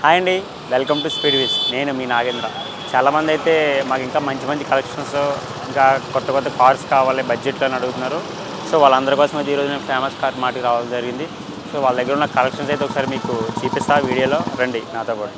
Hi అండి, welcome to speed విజ్. నేను మీ నాగేంద్ర. చాలామంది అయితే మాకు ఇంకా మంచి మంచి కలెక్షన్స్, ఇంకా కొత్త కొత్త కార్స్ కావాలి బడ్జెట్లో అని అడుగుతున్నారు. సో వాళ్ళందరి కోసం అయితే ఈరోజు నేను ఫేమస్ కార్ మార్ట్కి రావడం జరిగింది. సో వాళ్ళ దగ్గర ఉన్న కలెక్షన్స్ అయితే ఒకసారి మీకు చూపిస్తా వీడియోలో. రండి నాతో పాటు.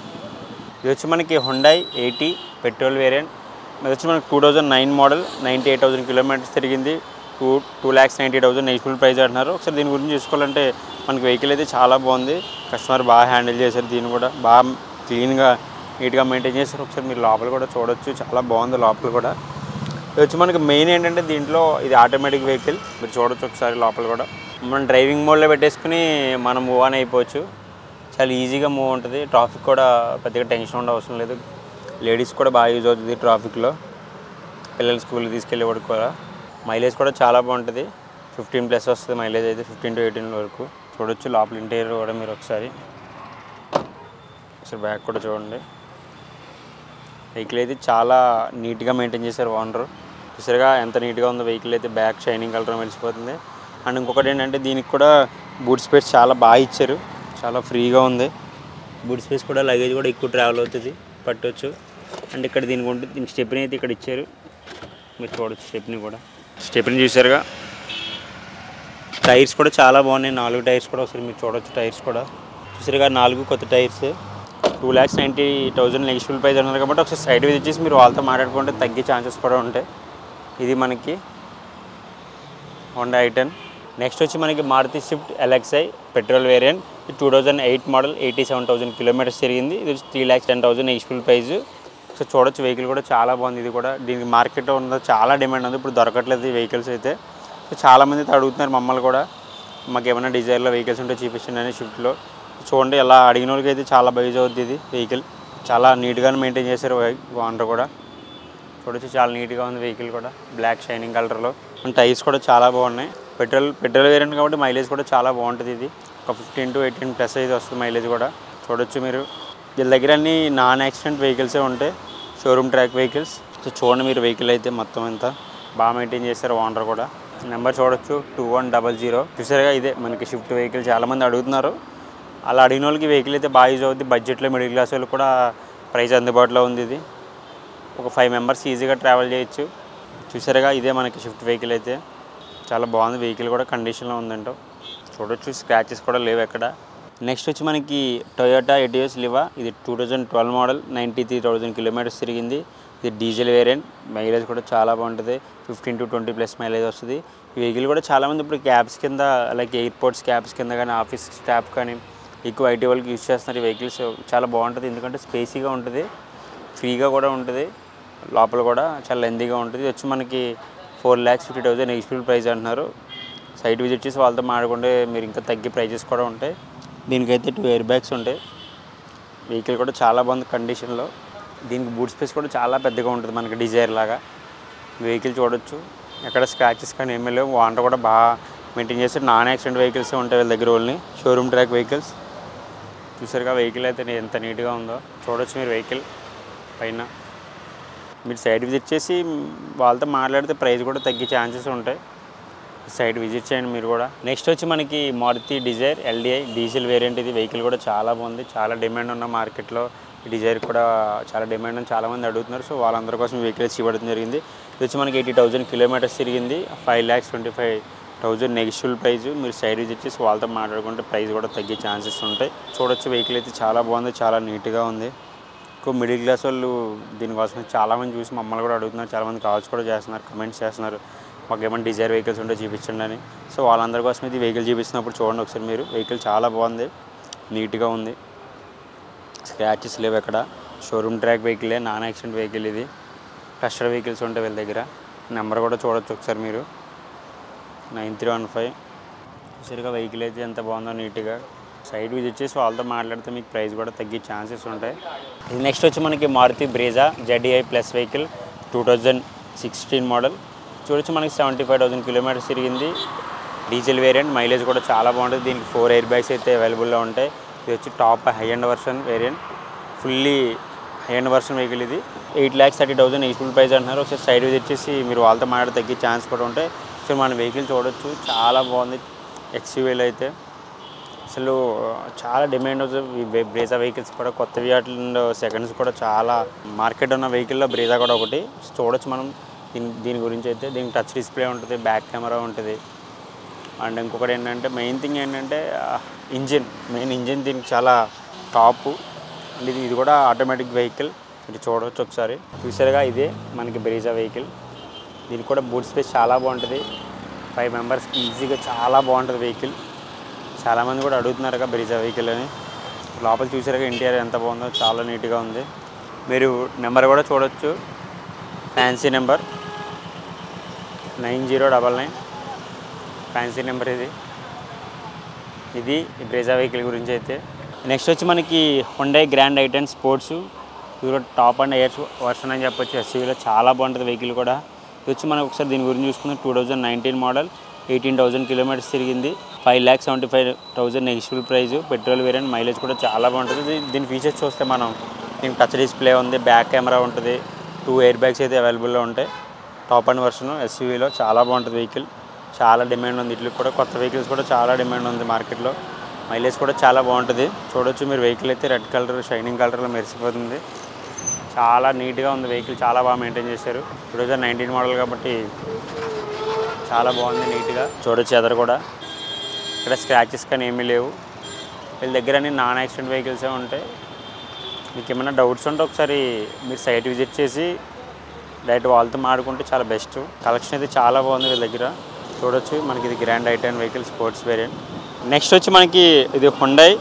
ఇది వచ్చి మనకి హుండై 80 పెట్రోల్ వేరియంట్. ఇది వచ్చి మనకి 2009 మోడల్, 98,000 కిలోమీటర్స్ తిరిగింది. 2,90,000 నెగిటివ్ ప్రైస్ అంటున్నారు. ఒకసారి దీని గురించి చూసుకోవాలంటే మనకి వెహికల్ అయితే చాలా బాగుంది. కస్టమర్ బాగా హ్యాండిల్ చేశారు, దీన్ని కూడా బాగా క్లీన్గా నీట్గా మెయింటైన్ చేశారు. ఒకసారి మీరు లోపల కూడా చూడొచ్చు, చాలా బాగుంది లోపల కూడా. ఇది వచ్చి మనకి మెయిన్ ఏంటంటే దీంట్లో ఇది ఆటోమేటిక్ వెహికల్. మీరు చూడొచ్చు ఒకసారి లోపల కూడా. మనం డ్రైవింగ్ మోడ్లో పెట్టేసుకుని మనం మూవ్ ఆన్ అయిపోవచ్చు. చాలా ఈజీగా మూవ్ ఉంటుంది. ట్రాఫిక్ కూడా పెద్దగా టెన్షన్ ఉండే అవసరం లేదు. లేడీస్ కూడా బాగా యూజ్ అవుతుంది ట్రాఫిక్లో, పిల్లలు స్కూల్కి తీసుకెళ్ళేవాడు కూడా. మైలేజ్ కూడా చాలా బాగుంటుంది, 15+ వస్తుంది మైలేజ్ అయితే, 15 to 18 వరకు. చూడొచ్చు లోపల ఇంటీరియర్ కూడా మీరు ఒకసారి బ్యాక్ కూడా చూడండి. వెహికల్ అయితే చాలా నీట్గా మెయింటైన్ చేశారు ఓనర్. చూసారుగా ఎంత నీట్గా ఉందో వెహికల్ అయితే. బ్యాక్ షైనింగ్ కలర్ మెరిసిపోతుంది. అండ్ ఇంకొకటి ఏంటంటే దీనికి కూడా బూట్ స్పేస్ చాలా బాగా ఇచ్చారు, చాలా ఫ్రీగా ఉంది. బూట్ స్పేస్ కూడా లగేజ్ కూడా ఎక్కువ ట్రావెల్ అవుతుంది, పట్టవచ్చు. అండ్ ఇక్కడ దీనికి స్టెప్ని అయితే ఇక్కడ ఇచ్చారు, మీరు చూడవచ్చు. స్టెప్ని చూసారుగా. టైర్స్ కూడా చాలా బాగున్నాయి, 4 టైర్స్ కూడా ఒకసారి మీరు చూడవచ్చు. టైర్స్ కూడా చూసారుగా, 4 కొత్త టైర్స్. 2,90,000 నెగిటివ్ ప్రైస్ అన్నారు కాబట్టి ఒకసారి సైడ్ విజిట్ చేసి మీరు వాళ్ళతో మాట్లాడుకుంటే తగ్గే ఛాన్సెస్ కూడా ఉంటాయి. ఇది మనకి హోండా i10. నెక్స్ట్ వచ్చి మనకి Maruti Swift LXi petrol variant. 2008 model, 87,000 kilometres తిరిగింది. ఇది వచ్చి 3,10,000 నెగిటివ్ ప్రైస్. సో చూడొచ్చు వెహికల్ కూడా చాలా బాగుంది. ఇది కూడా దీనికి మార్కెట్లో ఉన్న చాలా డిమాండ్ ఉంది, ఇప్పుడు దొరకట్లేదు ఈ వెహికల్స్ అయితే. సో చాలామంది అయితే అడుగుతున్నారు మమ్మల్ని కూడా, మాకు ఏమైనా డిజైర్లో వెహికల్స్ ఉంటే చూపించండి అని షిఫ్ట్లో. చూడండి, ఎలా అడిగిన వాళ్ళకి అయితే చాలా బైజ్ అవుతుంది. ఇది వెహికల్ చాలా నీట్గానే మెయింటైన్ చేశారు ఓనర్ కూడా. చూడొచ్చు చాలా నీట్గా ఉంది వెహికల్ కూడా, బ్లాక్ షైనింగ్ కలర్లో. అండ్ టైర్స్ కూడా చాలా బాగున్నాయి. పెట్రోల్ వేరియంట్ కాబట్టి మైలేజ్ కూడా చాలా బాగుంటుంది. ఇది ఒక 15 to 18+ అయితే వస్తుంది మైలేజ్ కూడా. చూడొచ్చు మీరు. వీళ్ళ దగ్గర అన్ని నాన్ యాక్సిడెంట్ వెహికల్సే ఉంటాయి, షోరూమ్ ట్రాక్ వెహికల్స్. సో చూడండి మీరు వెహికల్ అయితే మొత్తం అంతా బాగా మెయింటైన్ చేశారు ఓనర్ కూడా. నెంబర్ చూడొచ్చు 2100. చూసారుగా, ఇదే మనకి షిఫ్ట్ వెహికల్. చాలామంది అడుగుతున్నారు. అలా అడిగిన వాళ్ళకి వెహికల్ అయితే బాగా యూజ్ అవుతుంది. బడ్జెట్లో మిడిల్ క్లాస్ వాళ్ళకి కూడా ప్రైస్ అందుబాటులో ఉంది. ఇది ఒక 5 మెంబర్స్ ఈజీగా ట్రావెల్ చేయొచ్చు. చూసారుగా, ఇదే మనకి షిఫ్ట్ వెహికల్ అయితే. చాలా బాగుంది వెహికల్ కూడా, కండిషన్లో ఉందంటో చూడొచ్చు. స్క్రాచెస్ కూడా లేవు ఎక్కడ. నెక్స్ట్ వచ్చి మనకి టొయోటా ఎటియోస్ లివా. ఇది 2012 మోడల్, 93,000 కిలోమీటర్స్ తిరిగింది. ఇది డీజిల్ వేరియంట్. మైలేజ్ కూడా చాలా బాగుంటుంది, 15 to 20+ మైలేజ్ వస్తుంది. ఈ వెహికల్ కూడా చాలామంది ఇప్పుడు క్యాబ్స్ కింద, లైక్ ఎయిర్పోర్ట్స్ క్యాబ్స్ కింద కానీ, ఆఫీస్ స్టాఫ్ కానీ, ఎక్కువ ఐటీ వాళ్ళకి యూజ్ చేస్తున్నారు ఈ వెహికల్స్. చాలా బాగుంటుంది, ఎందుకంటే స్పేసీగా ఉంటుంది, ఫ్రీగా కూడా ఉంటుంది. లోపల కూడా చాలా లెందీగా ఉంటుంది. ఇది వచ్చి మనకి 4,50,000 నెగిటివ్ ప్రైస్ అంటున్నారు. సైట్ విజిట్ చేసి వాళ్ళతో మాట్లాడుకుంటే మీరు ఇంకా తగ్గే ప్రైజెస్ కూడా ఉంటాయి. దీనికైతే 2 ఎయిర్ బ్యాగ్స్ ఉంటాయి. వెహికల్ కూడా చాలా బాగుంది కండిషన్లో. దీనికి బూట్ స్పేస్ కూడా చాలా పెద్దగా ఉంటుంది, మనకి డిజైర్ లాగా. వెహికల్ చూడొచ్చు, ఎక్కడ స్క్రాచెస్ కానీ ఏమీ లేవు. ఓనర్ కూడా బాగా మెయింటైన్ చేస్తే నాన్ యాక్సిడెంట్ వెహికల్సే ఉంటాయి వీళ్ళ దగ్గర ఓన్లీ, షోరూమ్ ట్రాక్ వెహికల్స్. చూసారుగా వెహికల్ అయితే ఎంత నీట్గా ఉందో. చూడొచ్చు మీరు వెహికల్ పైన. మీరు సైడ్ విజిట్ చేసి వాళ్ళతో మాట్లాడితే ప్రైస్ కూడా తగ్గే ఛాన్సెస్ ఉంటాయి. సైడ్ విజిట్ చేయండి మీరు కూడా. నెక్స్ట్ వచ్చి మనకి Maruti Dzire LDI diesel variant. ఇది వెహికల్ కూడా చాలా బాగుంది, చాలా డిమాండ్ ఉన్న మార్కెట్లో. ఈ డిజైర్ కూడా చాలా డిమాండ్ అని చాలామంది అడుగుతున్నారు. సో వాళ్ళందరి కోసం వెహికల్స్ ఇవ్వడం జరిగింది. ఇది వచ్చి మనకి 80,000 కిలోమీటర్స్ తిరిగింది, 5,25,000 నెగిటివ్ ప్రైస్. మీరు సైడ్ విజిట్ చేసి వాళ్ళతో మాట్లాడుకుంటే ప్రైస్ కూడా తగ్గే ఛాన్సెస్ ఉంటాయి. చూడొచ్చు వెహికల్ అయితే చాలా బాగుంది, చాలా నీట్గా ఉంది. ఎక్కువ మిడిల్ క్లాస్ వాళ్ళు దీనికోసం చాలామంది చూసి మమ్మల్ని కూడా అడుగుతున్నారు. చాలామంది కాల్స్ కూడా చేస్తున్నారు, కమెంట్స్ చేస్తున్నారు, మాకు ఏమైనా డిజైర్ వెహికల్స్ ఉంటే చూపించండి అని. సో వాళ్ళందరి కోసం ఇది వెహికల్ చూపిస్తున్నప్పుడు చూడండి ఒకసారి మీరు. వెహికల్ చాలా బాగుంది, నీట్గా ఉంది, స్క్రాచెస్ లేవు ఎక్కడ. షోరూమ్ ట్రాక్ వెహికలే, నాన్ యాక్సిడెంట్ వెహికల్. ఇది ట్రస్టెడ్ వెహికల్స్ ఉంటాయి వీళ్ళ దగ్గర. నెంబర్ కూడా చూడొచ్చు ఒకసారి మీరు, 9315. సరిగా వెహికల్ అయితే ఎంత బాగుందో నీట్గా. సైడ్ విజిట్ చేసి వాళ్ళతో మాట్లాడితే మీకు ప్రైస్ కూడా తగ్గే ఛాన్సెస్ ఉంటాయి. ఇది నెక్స్ట్ వచ్చి మనకి Maruti Brezza ZDI plus vehicle, 2016 model. చూడొచ్చు మనకి 75,000 కిలోమీటర్స్ తిరిగింది. Diesel variant. మైలేజ్ కూడా చాలా బాగుంటుంది. దీనికి 4 ఎయిర్ బ్యాగ్స్ అయితే అవైలబుల్లో ఉంటాయి. ఇది వచ్చి top high end version variant, fully high end version vehicle. ఇది 8,30,000 నెగిటివ్ ప్రైస్ అంటున్నారు. ఒకసారి సైడ్ విజిట్ చేసి మీరు వాళ్ళతో మాట్లాడి తగ్గే ఛాన్స్ కూడా ఉంటాయి. సో మన వెహికల్ చూడొచ్చు, చాలా బాగుంది. XUVలో అయితే అసలు చాలా డిమాండ్ అవుతుంది బ్రీజా వెహికల్స్ కూడా. కొత్తవి వాటిలో సెకండ్స్ కూడా చాలా మార్కెట్ ఉన్న వెహికల్లో బ్రీజా కూడా ఒకటి. చూడొచ్చు మనం దీని గురించి అయితే. దీనికి టచ్ డిస్ప్లే ఉంటుంది, బ్యాక్ కెమెరా ఉంటుంది. అండ్ ఇంకొకటి ఏంటంటే మెయిన్ థింగ్ ఏంటంటే మెయిన్ ఇంజిన్ దీనికి చాలా టాప్. అండ్ ఇది కూడా ఆటోమేటిక్ వెహికల్. ఇది చూడవచ్చు ఒకసారి. చూసారుగా, ఇదే మనకి బ్రీజా వెహికల్. దీనికి కూడా బూట్ స్పేస్ చాలా బాగుంటుంది. 5 మెంబర్స్కి ఈజీగా చాలా బాగుంటుంది వెహికల్. చాలామంది కూడా అడుగుతున్నారుగా బ్రీజా వెహికల్ అని. లోపల చూసారుగా ఇంటీరియర్ ఎంత బాగుందో, చాలా నీట్గా ఉంది. మీరు నెంబర్ కూడా చూడవచ్చు, ఫ్యాన్సీ నెంబర్ 9099 ఫ్యాన్సీ నెంబర్ ఇది బ్రీజా వెహికల్ గురించి అయితే. నెక్స్ట్ వచ్చి మనకి హుండై గ్రాండ్ i10 స్పోర్ట్స్. ఇది కూడా టాప్ అండ్ ఎయిర్ వర్షన్ అని చెప్పొచ్చు. ఎస్యూవీలో చాలా బాగుంటుంది వెహికల్ కూడా. ఇది వచ్చి మనం ఒకసారి దీని గురించి చూసుకుంటే 2019 మోడల్, 18,000 కిలోమీటర్స్ తిరిగింది. 5,75,000 negotiable price. Petrol variant. Mileage కూడా చాలా బాగుంటుంది. దీని ఫీచర్స్ చూస్తే మనం దీనికి టచ్ డిస్ప్లే ఉంది, బ్యాక్ కెమెరా ఉంటుంది, 2 ఎయిర్ బ్యాగ్స్ అయితే అవైలబుల్లో ఉంటాయి. టాప్ అండ్ వర్షన్ ఎస్యూవీలో చాలా బాగుంటుంది వెహికల్. చాలా డిమాండ్ ఉంది వీటికి కూడా. కొత్త వెహికల్స్ కూడా చాలా డిమాండ్ ఉంది మార్కెట్లో. మైలేజ్ కూడా చాలా బాగుంటుంది. చూడొచ్చు మీరు వెహికల్ అయితే రెడ్ కలర్ షైనింగ్ కలర్లో మెరిసిపోతుంది. చాలా నీట్గా ఉంది వెహికల్. చాలా బాగా మెయింటైన్ చేశారు. 2019 మోడల్ కాబట్టి చాలా బాగుంది నీట్గా. చూడొచ్చు ఎదరు కూడా ఇక్కడ స్క్రాచెస్ కానీ ఏమీ లేవు. వీళ్ళ దగ్గర అన్ని నాన్ యాక్సిడెంట్ వెహికల్సే ఉంటాయి. మీకు ఏమైనా డౌట్స్ ఉంటే ఒకసారి మీరు సైట్ విజిట్ చేసి డైరెక్ట్ వాళ్ళతో మాడుకుంటే చాలా బెస్ట్. కలెక్షన్ అయితే చాలా బాగుంది వీళ్ళ దగ్గర. చూడొచ్చు మనకి ఇది grand i10 vehicle sports variant. Next వచ్చి మనకి ఇది హుండై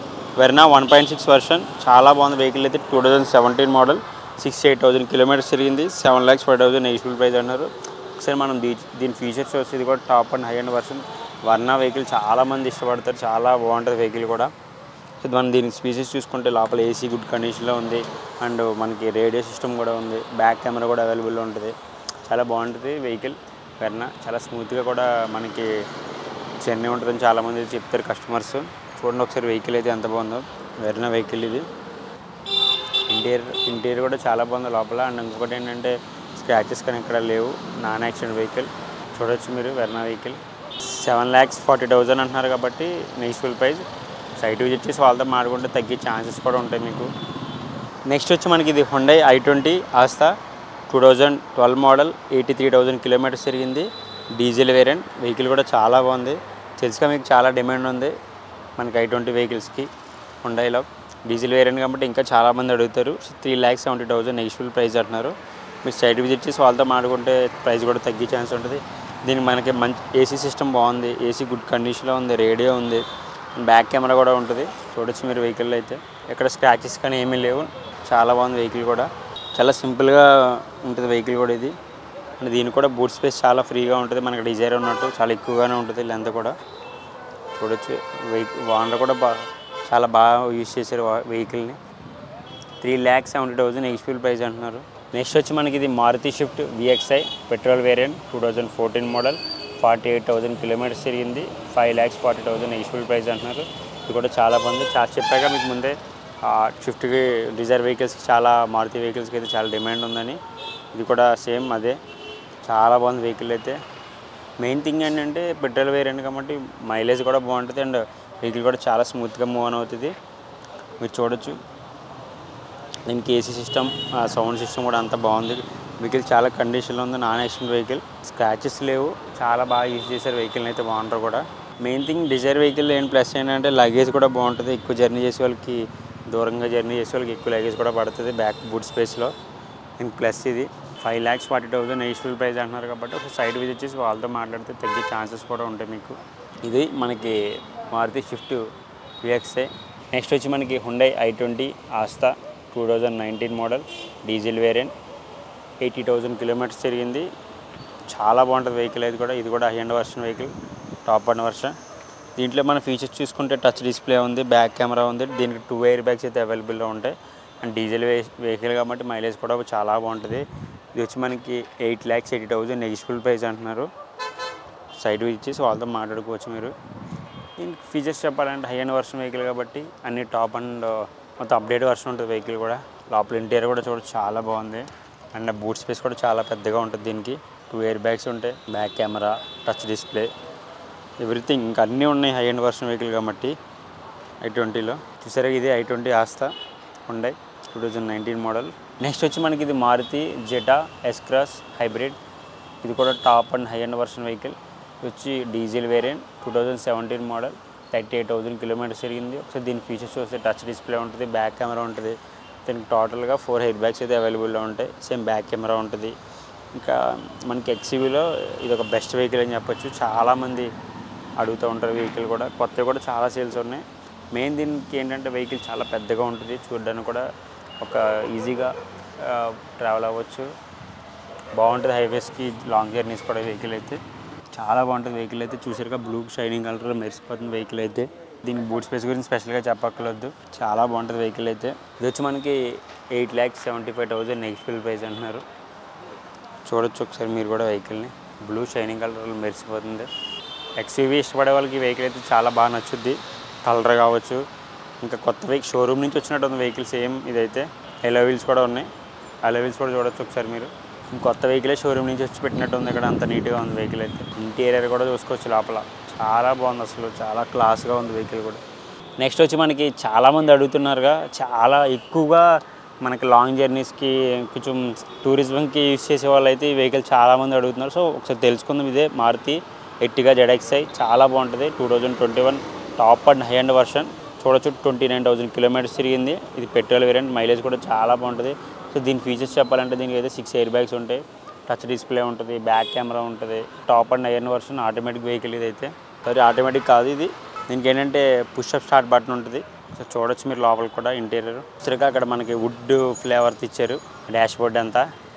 వెర్నా 1.6 వర్షన్. చాలా బాగుంది వెహికల్ అయితే. 2017 మోడల్, 68,000 కిలోమీటర్స్ తిరిగింది. 7,05,000 నెగిషియబుల్ ప్రైస్ అన్నారు. ఒకసారి మనం దీని ఫీచర్స్ వస్తే ఇది కూడా top end high end version. Verna vehicle చాలామంది ఇష్టపడతారు. చాలా బాగుంటుంది వెహికల్ కూడా. మనం దీని స్పీసెస్ చూసుకుంటే లోపల ఏసీ గుడ్ కండిషన్లో ఉంది. అండ్ మనకి రేడియో సిస్టమ్ కూడా ఉంది. బ్యాక్ కెమెరా కూడా అవైలబుల్లో ఉంటుంది. చాలా బాగుంటుంది వెహికల్ వెర్నా. చాలా స్మూత్గా కూడా మనకి జర్నీ ఉంటుందని చాలామంది చెప్తారు కస్టమర్స్. చూడండి ఒకసారి వెహికల్ అయితే ఎంత బాగుందో. వెర్నా వెహికల్ ఇది. ఇంటీరియర్ కూడా చాలా బాగుంది లోపల. అండ్ ఇంకొకటి ఏంటంటే స్క్రాచెస్ కానీ ఇక్కడ లేవు. Non accident vehicle. చూడొచ్చు మీరు వెర్నా వెహికల్. 7,40,000 అంటున్నారు కాబట్టి నెగిషియబుల్ ప్రైస్. సైట్ విజిట్ చేసి వాళ్ళతో మాట్లాడుకుంటే తగ్గే ఛాన్సెస్ కూడా ఉంటాయి మీకు. నెక్స్ట్ వచ్చి మనకి ఇది హుండై i20 ఆస్తా 2012 మోడల్, 83,000 కిలోమీటర్స్ తిరిగింది. Diesel variant. వెహికల్ కూడా చాలా బాగుంది. తెలుసుగా మీకు చాలా డిమాండ్ ఉంది మనకి i20 వెహికల్స్కి హుండైలో. డీజిల్ వేరియంట్ కాబట్టి ఇంకా చాలామంది అడుగుతారు. 3,70,000 నెగిషియబుల్ ప్రైస్ అంటున్నారు. మీరు సైట్ విజిట్ చేసి వాళ్ళతో మాట్లాడుకుంటే ప్రైస్ కూడా తగ్గే ఛాన్స్ ఉంటుంది. దీనికి మనకి మంచి ఏసీ సిస్టమ్ బాగుంది. ఏసీ గుడ్ కండిషన్లో ఉంది. రేడియో ఉంది. బ్యాక్ కెమెరా కూడా ఉంటుంది. చూడొచ్చు మీరు వెహికల్ అయితే. ఎక్కడ స్క్రాచెస్ కానీ ఏమీ లేవు. చాలా బాగుంది వెహికల్ కూడా. చాలా సింపుల్గా ఉంటుంది వెహికల్ కూడా ఇది. అండ్ దీనికి కూడా బూట్ స్పేస్ చాలా ఫ్రీగా ఉంటుంది. మనకి డిజైర్ ఉన్నట్టు చాలా ఎక్కువగానే ఉంటుంది లెంత్ కూడా. చూడొచ్చు ఓనర్ కూడా చాలా బాగా యూజ్ చేశారు వెహికల్ని. 3,70,000 నెగిషియబుల్ ప్రైస్ అంటున్నారు. నెక్స్ట్ వచ్చి మనకి ఇది Maruti Swift VXI petrol variant. 2014 model, 48,000 kilometres తిరిగింది. 5,40,000 నెగిషియబుల్ ప్రైస్ అంటున్నారు. ఇది కూడా చాలా బాగుంది. చెప్పాక మీకు ముందే షిఫ్ట్కి డిజైర్ వెహికల్స్కి చాలా మారుతి వెహికల్స్కి అయితే చాలా డిమాండ్ ఉందని. ఇది కూడా సేమ్ అదే. చాలా బాగుంది వెహికల్ అయితే. మెయిన్ థింగ్ ఏంటంటే పెట్రోల్ వేరియంట్ కాబట్టి మైలేజ్ కూడా బాగుంటుంది. అండ్ వెహికల్ కూడా చాలా స్మూత్గా మూవ్ ఆన్ అవుతుంది. మీరు చూడొచ్చు దీనికి ఏసీ సిస్టమ్, సౌండ్ సిస్టమ్ కూడా అంతా బాగుంది. వెహికల్ చాలా కండిషన్లో ఉంది. Non accident vehicle. స్క్రాచెస్ లేవు. చాలా బాగా యూజ్ చేశారు వెహికల్ని అయితే బాగుంటారు కూడా. మెయిన్ థింగ్ డిజైర్ వెహికల్ ఏం ప్లస్ ఏంటంటే లగేజ్ కూడా బాగుంటుంది. ఎక్కువ జర్నీ చేసే వాళ్ళకి, దూరంగా జర్నీ చేసే వాళ్ళకి ఎక్కువ లగేజ్ కూడా పడుతుంది బ్యాక్ బూట్ స్పేస్లో. దీనికి ప్లస్ ఇది. 5,40,000 నెగిషియబుల్ ప్రైస్ అంటున్నారు కాబట్టి ఒక సైట్ విజిట్ చేసి వాళ్ళతో మాట్లాడితే తగ్గే ఛాన్సెస్ కూడా ఉంటాయి మీకు. ఇది మనకి మారుతి షిఫ్ట్ VXI. నెక్స్ట్ వచ్చి మనకి Hyundai i20 ఆస్తా 2019 model, diesel variant. 80,000 kilometres తిరిగింది. చాలా బాగుంటుంది వెహికల్ అయితే కూడా. ఇది కూడా high end version vehicle, top end version. దీంట్లో మన ఫీచర్స్ చూసుకుంటే టచ్ డిస్ప్లే ఉంది, బ్యాక్ కెమెరా ఉంది. దీనికి 2 ఎయిర్ బ్యాగ్స్ అయితే అవైలబుల్లో ఉంటాయి. అండ్ డీజిల్ వెహికల్ కాబట్టి మైలేజ్ కూడా చాలా బాగుంటుంది. ఇది వచ్చి మనకి 8,80,000 నెగిషియబుల్ ప్రైస్ అంటున్నారు. సైట్ విజిట్ చేసి వాళ్ళతో మాట్లాడుకోవచ్చు మీరు. దీనికి ఫీచర్స్ చెప్పాలంటే హై అండ్ వర్షన్ వెహికల్ కాబట్టి అన్ని టాప్ అండ్ మొత్తం అప్డేట్ వర్షన్ ఉంటుంది వెహికల్ కూడా. లోపల ఇంటీరియర్ కూడా చూడచ్చు చాలా బాగుంది. అండ్ బూట్ స్పేస్ కూడా చాలా పెద్దగా ఉంటుంది. దీనికి 2 ఎయిర్ బ్యాగ్స్ ఉంటాయి, back camera, touch display, everything ఇంకా అన్నీ ఉన్నాయి హై అండ్ వర్షన్ వెహికల్ కాబట్టి. i20లో చూసారా, ఇది i20 ఆస్తా హుండై 2019 మోడల్. నెక్స్ట్ వచ్చి మనకి ఇది Maruti Zeta S cross hybrid. ఇది కూడా top end high end version vehicle. ఇది వచ్చి డీజిల్ వేరియంట్ 2017 మోడల్, 38,000 కిలోమీటర్స్ తిరిగింది. ఒకసారి దీని ఫీచర్స్ చూస్తే టచ్ డిస్ప్లే ఉంటుంది, బ్యాక్ కెమెరా ఉంటుంది. దీనికి టోటల్గా 4 ఎయిర్ బ్యాగ్స్ అయితే అవైలబుల్లో ఉంటాయి. సేమ్ బ్యాక్ కెమెరా ఉంటుంది. ఇంకా మనకి ఎక్స్యూవీలో ఇది ఒక బెస్ట్ వెహికల్ అని చెప్పొచ్చు. చాలామంది అడుగుతూ ఉంటారు వెహికల్ కూడా. కొత్తవి కూడా చాలా సేల్స్ ఉన్నాయి. మెయిన్ దీనికి ఏంటంటే వెహికల్ చాలా పెద్దగా ఉంటుంది, చూడడానికి కూడా ఒక ఈజీగా ట్రావెల్ అవ్వచ్చు. బాగుంటుంది హైవేస్కి, లాంగ్ జర్నీస్ కూడా. వెహికల్ అయితే చాలా బాగుంటుంది. వెహికల్ అయితే చూసారుగా, బ్లూ షైనింగ్ కలర్లో మెరిసిపోతుంది వెహికల్ అయితే. దీని బూట్ స్పేస్ గురించి స్పెషల్గా చెప్పక్కర్లేదు, చాలా బాగుంటుంది వెహికల్ అయితే. ఇది వచ్చి మనకి 8,75,000 నెగిటివ్ ప్రైస్ అంటున్నారు. చూడొచ్చు ఒకసారి మీరు కూడా వెహికల్ని. బ్లూ షైనింగ్ కలర్లో మెరిసిపోతుంది. ఎక్స్యూవీ ఇష్టపడే వాళ్ళకి ఈ వెహికల్ అయితే చాలా బాగా నచ్చుద్ది. కలర్ కావచ్చు, ఇంకా కొత్త వెహికల్ షోరూమ్ నుంచి వచ్చినట్టు ఉంది వెహికల్. సేమ్ ఇదైతే ఎలో వీల్స్ కూడా ఉన్నాయి. అలో వీల్స్ కూడా చూడొచ్చు ఒకసారి మీరు. కొత్త వెహికలే షోరూమ్ నుంచి వచ్చి పెట్టినట్టు ఉంది. ఇక్కడ అంత నీట్గా ఉంది వెహికల్ అయితే. ఇంటీరియర్ కూడా చూసుకోవచ్చు లోపల, చాలా బాగుంది అసలు, చాలా క్లాస్గా ఉంది వెహికల్ కూడా. నెక్స్ట్ వచ్చి మనకి చాలామంది అడుగుతున్నారుగా, చాలా ఎక్కువగా మనకి లాంగ్ జర్నీస్కి కొంచెం టూరిజంకి యూజ్ చేసే వాళ్ళు అయితే ఈ వెహికల్ చాలామంది అడుగుతున్నారు. సో ఒకసారి తెలుసుకుందాం. ఇదే మారుతి ఎర్టిగా ZXi, చాలా బాగుంటుంది. 2021 top end high end version. చూడొచ్చు 29,000 కిలోమీటర్స్ తిరిగింది. ఇది పెట్రోల్ వేరియంట్, మైలేజ్ కూడా చాలా బాగుంటుంది. సో దీని ఫీచర్స్ చెప్పాలంటే దీనికి అయితే 6 ఎయిర్ బ్యాగ్స్ ఉంటాయి, టచ్ డిస్ప్లే ఉంటుంది, బ్యాక్ కెమెరా ఉంటుంది. Top end high end version automatic vehicle ఇదైతే. సారీ, ఆటోమేటిక్ కాదు ఇది. దీనికి ఏంటంటే పుషప్ స్టార్ట్ బటన్ ఉంటుంది. సో చూడొచ్చు మీరు లోపల కూడా ఇంటీరియర్. సరిగ్గా అక్కడ మనకి వుడ్ ఫ్లేవర్స్ ఇచ్చారు. డాష్ బోర్డ్ అంతా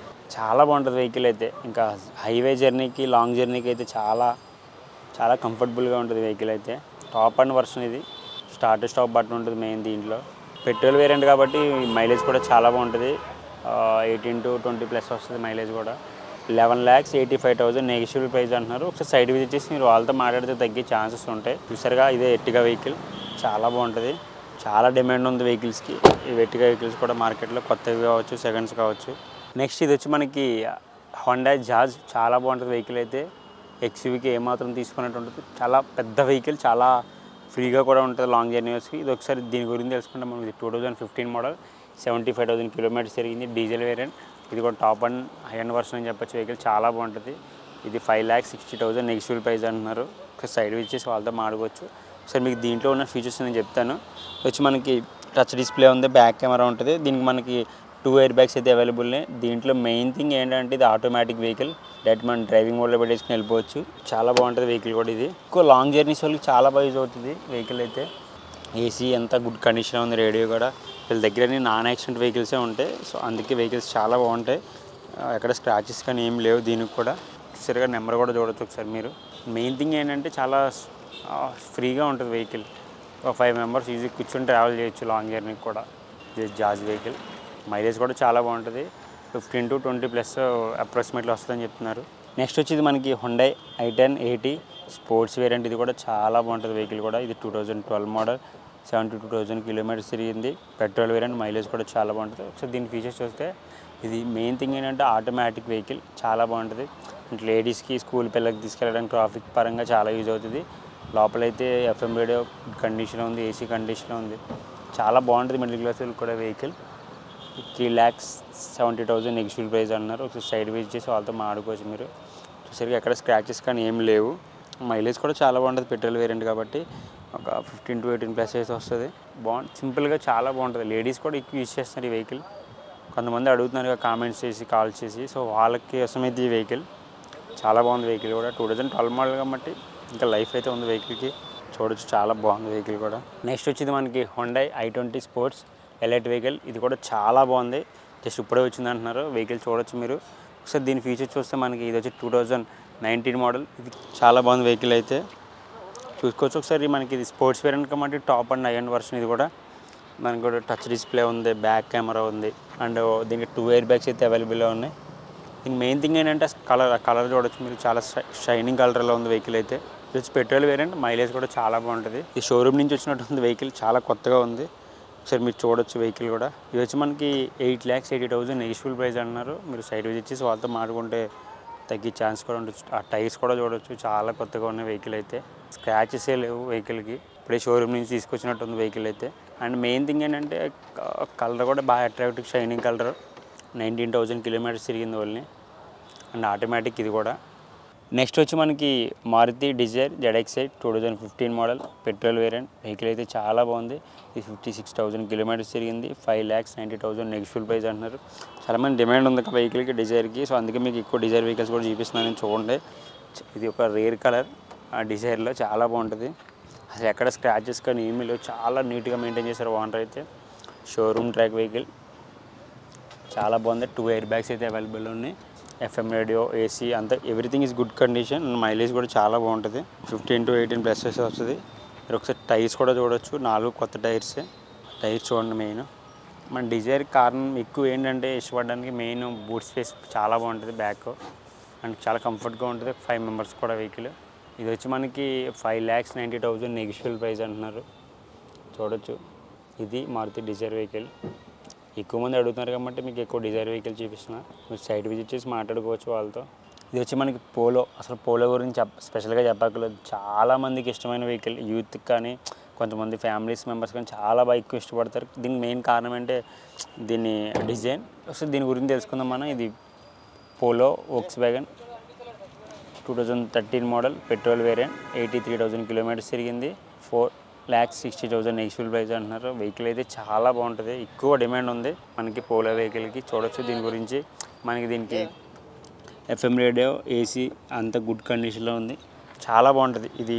చాలా బాగుంటుంది వెహికల్ అయితే. ఇంకా హైవే జర్నీకి, లాంగ్ జర్నీకి అయితే చాలా చాలా కంఫర్టబుల్గా ఉంటుంది వెహికల్ అయితే. టాప్ అండ్ వర్షన్ ఇది. స్టార్ట్ స్టాప్ బటన్ ఉంటుంది మెయిన్ దీంట్లో. పెట్రోల్ వేరియంట్ కాబట్టి మైలేజ్ కూడా చాలా బాగుంటుంది. 18 to 20 ప్లస్ వస్తుంది మైలేజ్ కూడా. 11,85,000 నెగిటివ్ ప్రైస్ అంటున్నారు. ఒకసారి సైడ్ విజిట్ చేసి మీరు వాళ్ళతో మాట్లాడితే తగ్గే ఛాన్సెస్ ఉంటాయి. చూసారుగా, ఇదే ఎర్టిగా వెహికల్, చాలా బాగుంటుంది. చాలా డిమాండ్ ఉంది వెహికల్స్కి. ఈ ఎర్టిగా వెహికల్స్ కూడా మార్కెట్లో కొత్తవి కావచ్చు, సెకండ్స్ కావచ్చు. నెక్స్ట్ ఇది వచ్చి మనకి హోండా జాజ్, చాలా బాగుంటుంది వెహికల్ అయితే. ఎక్స్యూవీకి ఏమాత్రం తీసుకున్నట్టు ఉంటుంది. చాలా పెద్ద వెహికల్, చాలా ఫ్రీగా కూడా ఉంటుంది లాంగ్ జర్నీస్కి. ఇది ఒకసారి దీని గురించి తెలుసుకుంటే మనకి 2015 మోడల్, 75,000 కిలోమీటర్స్ తిరిగింది. Diesel variant. ఇది కూడా top end high end version అని చెప్పొచ్చు. వెహికల్ చాలా బాగుంటుంది. ఇది 5,60,000 నెగిటివ్ ప్రైస్ అంటున్నారు. ఒకసారి సైడ్ వచ్చేసి వాళ్ళతో మాడుకోవచ్చు. ఒకసారి మీకు దీంట్లో ఉన్న ఫీచర్స్ నేను చెప్తాను. వచ్చి మనకి టచ్ డిస్ప్లే ఉంది, బ్యాక్ కెమెరా ఉంటుంది. దీనికి మనకి 2 ఎయిర్ బ్యాగ్స్ అయితే అవైలబుల్ ఉన్నాయి. దీంట్లో మెయిన్ థింగ్ ఏంటంటే ఇది ఆటోమేటిక్ వెహికల్. డైరెక్ట్ మనం డ్రైవింగ్ మోడ్లో పెట్టేసుకుని వెళ్ళిపోవచ్చు. చాలా బాగుంటుంది వెహికల్ కూడా. ఇది ఎక్కువ లాంగ్ జర్నీస్ వాళ్ళకి చాలా బాగా యూజ్ అవుతుంది వెహికల్ అయితే. ఏసీ అంతా గుడ్ కండిషన్ ఉంది, రేడియో కూడా. వీళ్ళ దగ్గర నాన్ యాక్సిడెంట్ వెహికల్సే ఉంటాయి. సో అందుకే వెహికల్స్ చాలా బాగుంటాయి. ఎక్కడ స్క్రాచెస్ కానీ ఏం లేవు దీనికి కూడా. సరిగా నెంబర్ కూడా చూడవచ్చు ఒకసారి మీరు. మెయిన్ థింగ్ ఏంటంటే చాలా ఫ్రీగా ఉంటుంది వెహికల్. ఒక 5 మెంబర్స్ ఈజీ కూర్చొని ట్రావెల్ చేయొచ్చు లాంగ్ జర్నీకి కూడా. ఇది జాజ్ వెహికల్. మైలేజ్ కూడా చాలా బాగుంటుంది. 15 to 20 ప్లస్ అప్రాక్సిమేట్లీ వస్తుందని చెప్తున్నారు. నెక్స్ట్ వచ్చి ఇది మనకి హుండై i1080 స్పోర్ట్స్ వేరియంట్. ఇది కూడా చాలా బాగుంటుంది వెహికల్ కూడా. ఇది 2012 మోడల్, 72,000 కిలోమీటర్స్ తిరిగింది. పెట్రోల్ వేరియంట్, మైలేజ్ కూడా చాలా బాగుంటుంది. ఒకసారి దీని ఫీచర్స్ చూస్తే ఇది మెయిన్ థింగ్ ఏంటంటే ఆటోమేటిక్ వెహికల్, చాలా బాగుంటుంది. లేడీస్కి, స్కూల్ పిల్లలకి తీసుకెళ్ళడానికి ట్రాఫిక్ పరంగా చాలా యూజ్ అవుతుంది. లోపలైతే FM రేడియో కండిషన్ ఉంది, ఏసీ కండిషన్ ఉంది. చాలా బాగుంటుంది మిడిల్ క్లాస్ కూడా వెహికల్. 3,70,000 నెగిటివ్ ప్రైస్ అన్నారు. ఒకసారి సైడ్ విజిట్ చేసి వాళ్ళతో మాడుకోవచ్చు మీరు. చూసరికి ఎక్కడ స్క్రాచెస్ కానీ ఏం లేవు. మైలేజ్ కూడా చాలా బాగుంటుంది పెట్రోల్ వేరియంట్ కాబట్టి. ఒక 15 to 18 ప్లస్ అయితే వస్తుంది. సింపుల్గా చాలా బాగుంటుంది. లేడీస్ కూడా ఎక్కువ యూజ్ చేస్తున్నారు ఈ వెహికల్. కొంతమంది అడుగుతున్నారు కామెంట్స్ చేసి, కాల్ చేసి. సో వాళ్ళకి కోసమైతే ఈ వెహికల్ చాలా బాగుంది. వెహికల్ కూడా 2012 మోడల్ కాబట్టి ఇంకా లైఫ్ అయితే ఉంది వెహికల్కి. చూడొచ్చు, చాలా బాగుంది వెహికల్ కూడా. నెక్స్ట్ వచ్చేది మనకి Hyundai i20 sports elite vehicle. ఇది కూడా చాలా బాగుంది. జస్ట్ ఇప్పుడే వచ్చింది అంటున్నారు. వెహికల్ చూడొచ్చు మీరు. ఒకసారి దీని ఫీచర్స్ చూస్తే మనకి ఇది వచ్చి 2019 మోడల్. ఇది చాలా బాగుంది వెహికల్ అయితే. చూసుకోవచ్చు ఒకసారి. మనకి ఇది స్పోర్ట్స్ వేరియంట్ కాబట్టి top end high end version. ఇది కూడా మనకి కూడా టచ్ డిస్ప్లే ఉంది, బ్యాక్ కెమెరా ఉంది. అండ్ దీనికి 2 ఎయిర్ బ్యాగ్స్ అయితే అవైలబుల్గా ఉన్నాయి. దీనికి మెయిన్ థింగ్ ఏంటంటే కలర్ చూడొచ్చు మీరు. చాలా షైనింగ్ కలర్లో ఉంది వెహికల్ అయితే. ఇది వచ్చి పెట్రోల్ వేరియంట్, మైలేజ్ కూడా చాలా బాగుంటుంది. ఈ షోరూమ్ నుంచి వచ్చినట్టు ఉంది వెహికల్, చాలా కొత్తగా ఉంది. ఒకసారి మీరు చూడొచ్చు వెహికల్ కూడా. ఇది వచ్చి మనకి 8,80,000 నెగిటివ్ ప్రైస్ అన్నారు. మీరు సైడ్ విజిట్ చేసి వాళ్ళతో మాట్లాడుకుంటే తగ్గే ఛాన్స్ కూడా ఉండొచ్చు. ఆ టైర్స్ కూడా చూడొచ్చు, చాలా కొత్తగా ఉన్న వెహికల్ అయితే. స్క్రాచెసే లేవు వెహికల్కి. ఇప్పుడే షోరూమ్ నుంచి తీసుకొచ్చినట్టుంది వెహికల్ అయితే. అండ్ మెయిన్ థింగ్ ఏంటంటే కలర్ కూడా బాగా అట్రాక్టివ్ షైనింగ్ కలర్. 19,000 కిలోమీటర్స్ తిరిగింది ఓన్లీ. అండ్ ఆటోమేటిక్ ఇది కూడా. నెక్స్ట్ వచ్చి మనకి Maruti Dzire ZXi 2015 model petrol variant. Vehicle అయితే చాలా బాగుంది. ఇది 56,000 కిలోమీటర్స్ తిరిగింది. 5,90,000 నెగిషియబుల్ ప్రైస్ అంటున్నారు. చాలామంది డిమాండ్ ఉంది వెహికల్కి, డిజైర్కి. సో అందుకే మీకు ఎక్కువ డిజైర్ వెహికల్స్ కూడా చూపిస్తున్నాను, చూడండి. ఇది ఒక రేర్ కలర్ ఆ డిజైర్లో, చాలా బాగుంటుంది. అసలు ఎక్కడ స్క్రాచెస్ కానీ ఏమీ లేవు, చాలా నీట్గా మెయింటైన్ చేశారు ఓనర్ అయితే. షోరూమ్ ట్రాక్ వెహికల్ చాలా బాగుంది. 2 ఎయిర్ బ్యాగ్స్ అయితే అవైలబుల్ ఉన్నాయి. FM రేడియో, AC అంతా everything is good condition. Mileage కూడా చాలా బాగుంటుంది. 15 to 18 ప్లస్ వస్తుంది. మీరు ఒకసారి టైర్స్ కూడా చూడవచ్చు, 4 కొత్త టైర్స్. టైర్స్ చూడండి. మెయిన్ మన డిజైర్ కారణం ఎక్కువ ఏంటంటే ఇష్టపడడానికి మెయిన్ బూట్ స్పేస్ చాలా బాగుంటుంది బ్యాక్. అండ్ చాలా కంఫర్ట్గా ఉంటుంది. 5 మెంబర్స్ కూడా వెహికల్. ఇది వచ్చి మనకి 5,90,000 నెగిషియబుల్ ప్రైస్ అంటున్నారు. చూడొచ్చు. ఇది మారుతి డిజైర్ వెహికల్. ఎక్కువ మంది అడుగుతున్నారు కాబట్టి మీకు ఎక్కువ డిజైర్ వెహికల్ చూపిస్తున్నా. మీరు సైట్ విజిట్ చేసి మాట్లాడుకోవచ్చు వాళ్ళతో. ఇది వచ్చి మనకి పోలో. అసలు పోలో గురించి స్పెషల్గా చెప్పక్కర్లేదు, చాలామందికి ఇష్టమైన వెహికల్. యూత్కి కానీ కొంతమంది ఫ్యామిలీస్ మెంబర్స్ కానీ చాలా బాగా ఎక్కువ ఇష్టపడతారు. దీనికి మెయిన్ కారణం అంటే దీని డిజైన్. అసలు దీని గురించి తెలుసుకుందాం మనం. ఇది polo Volkswagen 2013 model petrol variant. 83,000 kilometres తిరిగింది. 4,60,000 నెగిషియబుల్ ప్రైస్ అంటున్నారు. వెహికల్ అయితే చాలా బాగుంటుంది. ఎక్కువ డిమాండ్ ఉంది మనకి పోలో వెహికల్కి. చూడొచ్చు దీని గురించి. మనకి దీనికి FM రేడియో, AC అంత గుడ్ కండిషన్లో ఉంది. చాలా బాగుంటుంది. ఇది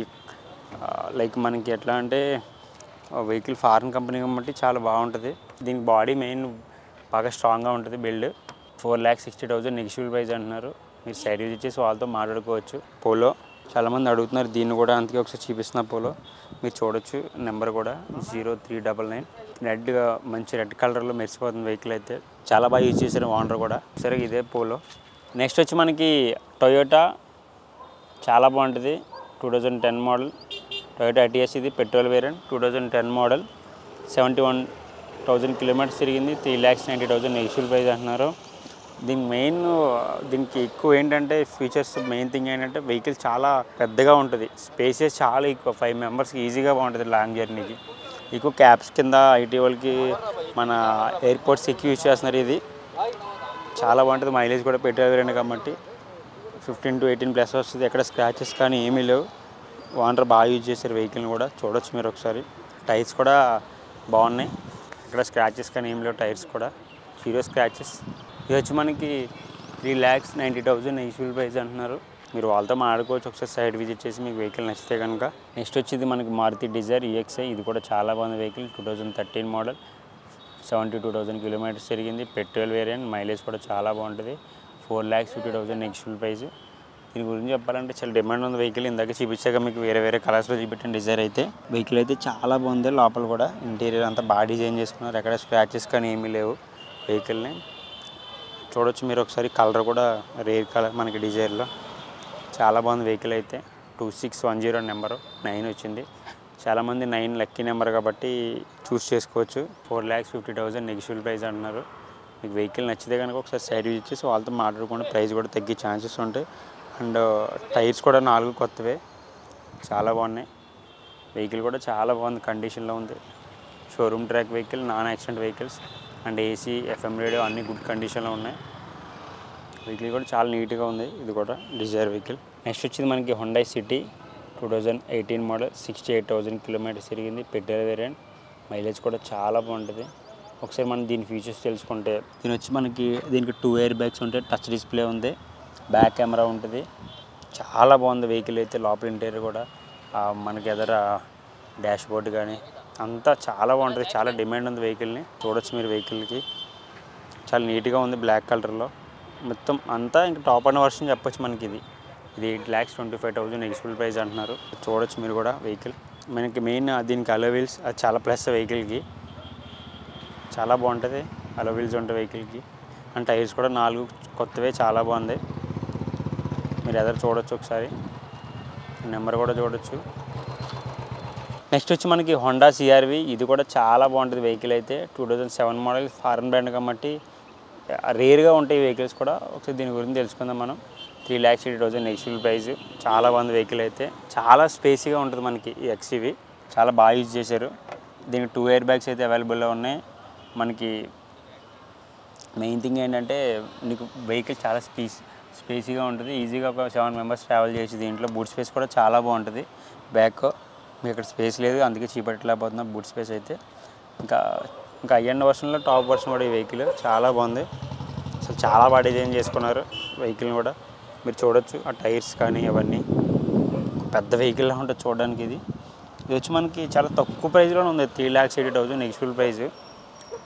లైక్ మనకి ఎట్లా అంటే వెహికల్ ఫారెన్ కంపెనీ కాబట్టి చాలా బాగుంటుంది. దీనికి బాడీ మెయిన్ బాగా స్ట్రాంగ్గా ఉంటుంది బిల్డ్. 4,60,000 నెగిషియబుల్ ప్రైస్ అంటున్నారు. మీరు సైడ్ విజిట్ చేసి వాళ్ళతో మాట్లాడుకోవచ్చు. పోలో చాలామంది అడుగుతున్నారు దీన్ని కూడా, అందుకే ఒకసారి చూపిస్తున్న పోలో. మీరు చూడొచ్చు. నెంబర్ కూడా 0399. రెడ్గా మంచి రెడ్ కలర్లో మెరిసిపోతుంది వెహికల్ అయితే. చాలా బాగా యూజ్ చేశారు ఓనర్ కూడా. సరే ఇదే పోలో. నెక్స్ట్ వచ్చి మనకి టొయోటా చాలా బాగుంటుంది. 2010 మోడల్ టొయోటా అటియాస్. ఇది పెట్రోల్ వేరియంట్. 2010 మోడల్. 71,000 కిలోమీటర్స్ తిరిగింది. 3,90,000 నెగిషియబుల్ ప్రైస్ అంటున్నారు. దీనికి ఎక్కువ ఏంటంటే ఫీచర్స్, మెయిన్ థింగ్ ఏంటంటే వెహికల్ చాలా పెద్దగా ఉంటుంది. స్పేసెస్ చాలా ఎక్కువ. 5 మెంబర్స్కి ఈజీగా బాగుంటుంది లాంగ్ జర్నీకి. ఎక్కువ క్యాబ్స్ కింద ఐటీ వాళ్ళకి, మన ఎయిర్పోర్ట్స్ ఎక్కువ యూజ్ చేస్తున్నారు. ఇది చాలా బాగుంటుంది. మైలేజ్ కూడా పెట్రోల్ వేరియంట్ కాబట్టి 15 to 18 ప్లస్ వస్తుంది. ఎక్కడ స్క్రాచెస్ కానీ ఏమీ లేవు. ఓనర్ బాగా యూజ్ చేశారు వెహికల్ని కూడా. చూడొచ్చు మీరు ఒకసారి. టైర్స్ కూడా బాగున్నాయి. ఇక్కడ స్క్రాచెస్ కానీ ఏమి లేవు. టైర్స్ కూడా 0 స్క్రాచెస్. ఇది వచ్చి మనకి 3,90,000 నెగిషియబుల్ ప్రైస్ అంటున్నారు. మీరు వాళ్ళతో మాట్లాడుకోవచ్చు ఒకసారి సైడ్ విజిట్ చేసి మీకు వెహికల్ నచ్చితే కనుక. నెక్స్ట్ వచ్చేది మనకి మారుతి డిజైర్ EXi. ఇది కూడా చాలా బాగుంది వెహికల్. 2013 మోడల్. 72,000 కిలోమీటర్స్ తిరిగింది. Petrol variant. మైలేజ్ కూడా చాలా బాగుంటుంది. 4,50,000 నెగిషియబుల్ ప్రైస్. దీని గురించి చెప్పాలంటే చాలా డిమాండ్ ఉంది వెహికల్. ఇందాక చూపించాక మీకు వేరే కలర్స్లో చూపెట్టిన డిజైర్ అయితే. వెహికల్ అయితే చాలా బాగుంది. లోపల కూడా ఇంటీరియర్ అంతా బాగా డిజైన్ చేసుకున్నారు. ఎక్కడ స్క్రాచెస్ కానీ ఏమీ లేవు వెహికల్ని. చూడొచ్చు మీరు ఒకసారి. కలర్ కూడా రేర్ కలర్ మనకి డిజైర్లో. చాలా బాగుంది వెహికల్ అయితే. 2610 నెంబరు 9 వచ్చింది. చాలామంది 9 లక్కీ నెంబర్ కాబట్టి చూస్ చేసుకోవచ్చు. 4,50,000 నెగిషియబుల్ ప్రైస్ అంటున్నారు. మీకు వెహికల్ నచ్చితే కనుక ఒకసారి సైడ్ విజిట్ చేసి వాళ్ళతో మాట్లాడుకుంటే ప్రైస్ కూడా తగ్గే ఛాన్సెస్ ఉంటాయి. అండ్ టైర్స్ కూడా 4 కొత్తవే, చాలా బాగున్నాయి. వెహికల్ కూడా చాలా బాగుంది కండిషన్లో ఉంది. Showroom track vehicle, non accident vehicles. And AC, FM radio అన్నీ గుడ్ కండిషన్లో ఉన్నాయి. వెహికల్ కూడా చాలా నీట్గా ఉంది. ఇది కూడా డిజైర్ వెహికల్. నెక్స్ట్ వచ్చింది మనకి హుండై సిటీ 2018 మోడల్. 68,000 కిలోమీటర్స్ తిరిగింది. Petrol variant. మైలేజ్ కూడా చాలా బాగుంటుంది. ఒకసారి మనం దీని ఫీచర్స్ తెలుసుకుంటే, దీనికి 2 ఎయిర్ బ్యాగ్స్ ఉంటాయి. టచ్ డిస్ప్లే ఉంది. బ్యాక్ కెమెరా ఉంటుంది. చాలా బాగుంది వెహికల్ అయితే. లోపల ఇంటీరియర్ కూడా మనకి ఎదర డాష్ బోర్డ్ కానీ అంతా చాలా బాగుంటుంది. చాలా డిమాండ్ ఉంది వెహికల్ని. చూడొచ్చు మీరు వెహికల్కి. చాలా నీట్గా ఉంది బ్లాక్ కలర్లో మొత్తం అంతా. ఇంకా టాప్ అండ్ వర్షన్ చెప్పొచ్చు మనకి. ఇది 8,25,000 నెగిషియబుల్ ప్రైస్ అంటున్నారు. చూడొచ్చు మీరు కూడా వెహికల్. మనకి మెయిన్ దీనికి అలో వీల్స్, అది చాలా ప్లస్ వెహికల్కి. చాలా బాగుంటుంది అలో వీల్స్ ఉంటాయి వెహికల్కి. అండ్ టైర్స్ కూడా 4 కొత్తవే, చాలా బాగుంది. మీరు ఎదరు చూడొచ్చు ఒకసారి. నెంబర్ కూడా చూడొచ్చు. నెక్స్ట్ వచ్చి మనకి హోండా CR-V. ఇది కూడా చాలా బాగుంటుంది వెహికల్ అయితే. 2007 మోడల్. ఫారెన్ బ్రాండ్ కాబట్టి రేర్గా ఉంటాయి వెహికల్స్ కూడా. ఒకసారి దీని గురించి తెలుసుకుందాం మనం. 3,60,000 నెగిషియబుల్ ప్రైస్. చాలా బాగుంది వెహికల్ అయితే. చాలా స్పేసీగా ఉంటుంది మనకి ఈ XUV. చాలా బాగా యూజ్ చేశారు. దీనికి 2 ఎయిర్ బ్యాగ్స్ అయితే అవైలబుల్లో ఉన్నాయి. మనకి మెయిన్ థింగ్ ఏంటంటే నీకు వెహికల్ చాలా స్పేసీగా ఉంటుంది. ఈజీగా ఒక 7 మెంబర్స్ ట్రావెల్ చేయొచ్చు. దీంట్లో బూట్ స్పేస్ కూడా చాలా బాగుంటుంది. బ్యాక్ మీకు ఇక్కడ స్పేస్ లేదు, అందుకే చీపెట్టలేకపోతున్నా బూట్ స్పేస్ అయితే. ఇంకా హై-ఎండ్ వర్షన్లో టాప్ వర్షన్ కూడా ఈ వెహికల్ చాలా బాగుంది. అసలు చాలా బాగా డిజైన్ చేసుకున్నారు వెహికల్ని కూడా. మీరు చూడొచ్చు ఆ టైర్స్ కానీ అవన్నీ పెద్ద వెహికల్లా ఉంటుంది చూడడానికి. ఇది వచ్చి మనకి చాలా తక్కువ ప్రైస్లోనే ఉంది. 3,80,000 నెగిషియబుల్ ప్రైస్.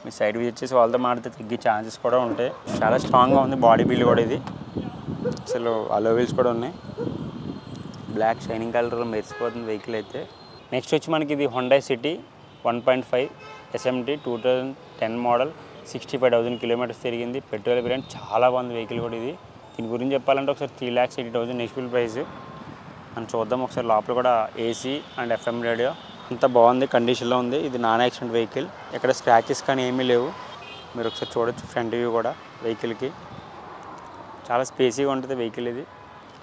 మీ సైడ్ విజిట్ చేసి వాళ్ళతో మాడితే తగ్గే ఛాన్సెస్ కూడా ఉంటాయి. చాలా స్ట్రాంగ్గా ఉంది బాడీ బిల్డ్ కూడా. ఇది అసలు అలో వీల్స్ కూడా ఉన్నాయి. బ్లాక్ షైనింగ్ కలర్లో మెరిసిపోతుంది వెహికల్ అయితే. నెక్స్ట్ వచ్చి మనకి ఇది Hyundai city 1.5 SMT 2010 model. 65,000 kilometres తిరిగింది. పెట్రోల్ వేరియంట్ చాలా బాగుంది వెహికల్ కూడా. ఇది దీని గురించి చెప్పాలంటే ఒకసారి 3,80,000 నెగిషియబుల్ ప్రైస్. మనం చూద్దాం ఒకసారి. లోపల కూడా AC అండ్ FM రేడియో అంతా బాగుంది, కండిషన్లో ఉంది. ఇది నాన్ యాక్సిడెంట్ వెహికల్. ఎక్కడ స్క్రాచెస్ కానీ ఏమీ లేవు. మీరు ఒకసారి చూడొచ్చు ఫ్రంట్ వ్యూ కూడా వెహికల్కి. చాలా స్పేసీగా ఉంటుంది వెహికల్ ఇది.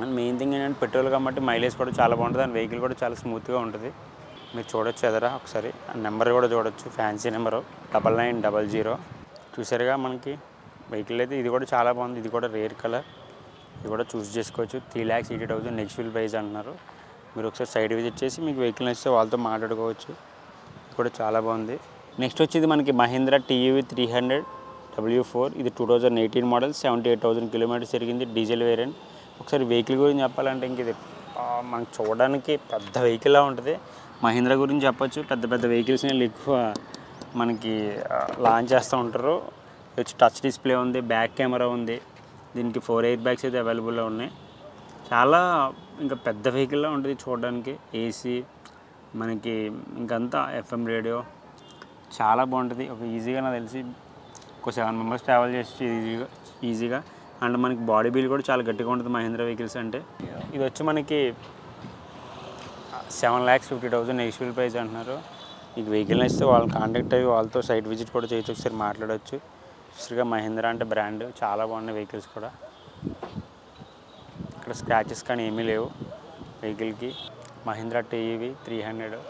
అండ్ మెయిన్ థింగ్ ఏంటంటే పెట్రోల్ కాబట్టి మైలేజ్ కూడా చాలా బాగుంటుంది. అండ్ వెహికల్ కూడా చాలా స్మూత్గా ఉంటుంది. మీరు చూడొచ్చు ఎదరా ఒకసారి నెంబర్ కూడా చూడొచ్చు. Fancy number 9900. చూసారుగా మనకి వెహికల్ అయితే. ఇది కూడా చాలా బాగుంది. ఇది కూడా రేర్ కలర్. ఇది కూడా చూస్ చేసుకోవచ్చు. 3,80,000 నెగిషియబుల్ ప్రైస్ అంటున్నారు. మీరు ఒకసారి సైడ్ విజిట్ చేసి మీకు వెహికల్ నచ్చితే వాళ్ళతో మాట్లాడుకోవచ్చు. ఇది కూడా చాలా బాగుంది. నెక్స్ట్ వచ్చి ఇది మనకి మహీంద్రా TUV 300 W4. ఇది 2018 మోడల్. 78,000 కిలోమీటర్స్ తిరిగింది. Diesel variant. ఒకసారి వెహికల్ గురించి చెప్పాలంటే ఇంక ఇది మనకు చూడడానికి పెద్ద వెహికల్లా ఉంటుంది. మహీంద్రా గురించి చెప్పచ్చు. పెద్ద పెద్ద వెహికల్స్ని ఎక్కువ మనకి లాంచ్ చేస్తూ ఉంటారు. వచ్చి టచ్ డిస్ప్లే ఉంది, బ్యాక్ కెమెరా ఉంది. దీనికి 4 ఎయిర్ బ్యాగ్స్ అయితే అవైలబుల్లో ఉన్నాయి. చాలా ఇంకా పెద్ద వెహికల్లా ఉంటుంది చూడడానికి. AC మనకి ఇంకంతా FM రేడియో చాలా బాగుంటుంది. ఒక ఈజీగా నాకు తెలిసి ఒక 7 మెంబర్స్ ట్రావెల్ చేసి ఈజీగా. అండ్ మనకి బాడీ బిల్డ్ కూడా చాలా గట్టిగా ఉంటుంది మహీంద్రా వెహికల్స్ అంటే. ఇది వచ్చి మనకి 7,50,000 నెగిషియబుల్ ప్రైస్ అంటున్నారు. మీకు వెహికల్ నచ్చితే వాళ్ళని కాంటాక్ట్ అయ్యి వాళ్ళతో సైట్ విజిట్ కూడా చేయొచ్చు. ఒకసారి మాట్లాడవచ్చు. చూసిగా మహీంద్రా అంటే బ్రాండ్ చాలా బాగున్నాయి వెహికల్స్ కూడా. ఇక్కడ స్క్రాచెస్ కానీ ఏమీ లేవు వెహికల్కి. Mahindra TUV 300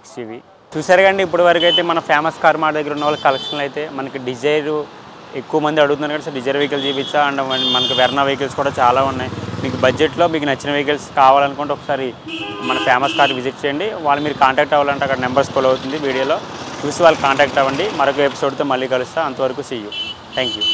XUV. చూసారు కండి ఇప్పటి వరకు అయితే మన ఫేమస్ కార్ మార్ట్ దగ్గర ఉన్న వాళ్ళ కలెక్షన్లు అయితే మనకి డిజైర్ ఎక్కువ మంది అడుగుతున్నారు కదా సార్, డిజైర్ వెహికల్ చూపించా. అండ్ మనకి వెర్నా వెహికల్స్ కూడా చాలా ఉన్నాయి. మీకు బడ్జెట్లో మీకు నచ్చిన వెహికల్స్ కావాలనుకుంటే ఒకసారి మన ఫేమస్ కార్ విజిట్ చేయండి. వాళ్ళు మీరు కాంటాక్ట్ అవ్వాలంటే అక్కడ నెంబర్ స్క్రోల్ అవుతుంది వీడియోలో. చూసి వాళ్ళు కాంటాక్ట్ అవ్వండి. మరొక ఎపిసోడ్తో మళ్ళీ కలుస్తా. అంతవరకు సీ యూ. Thank you.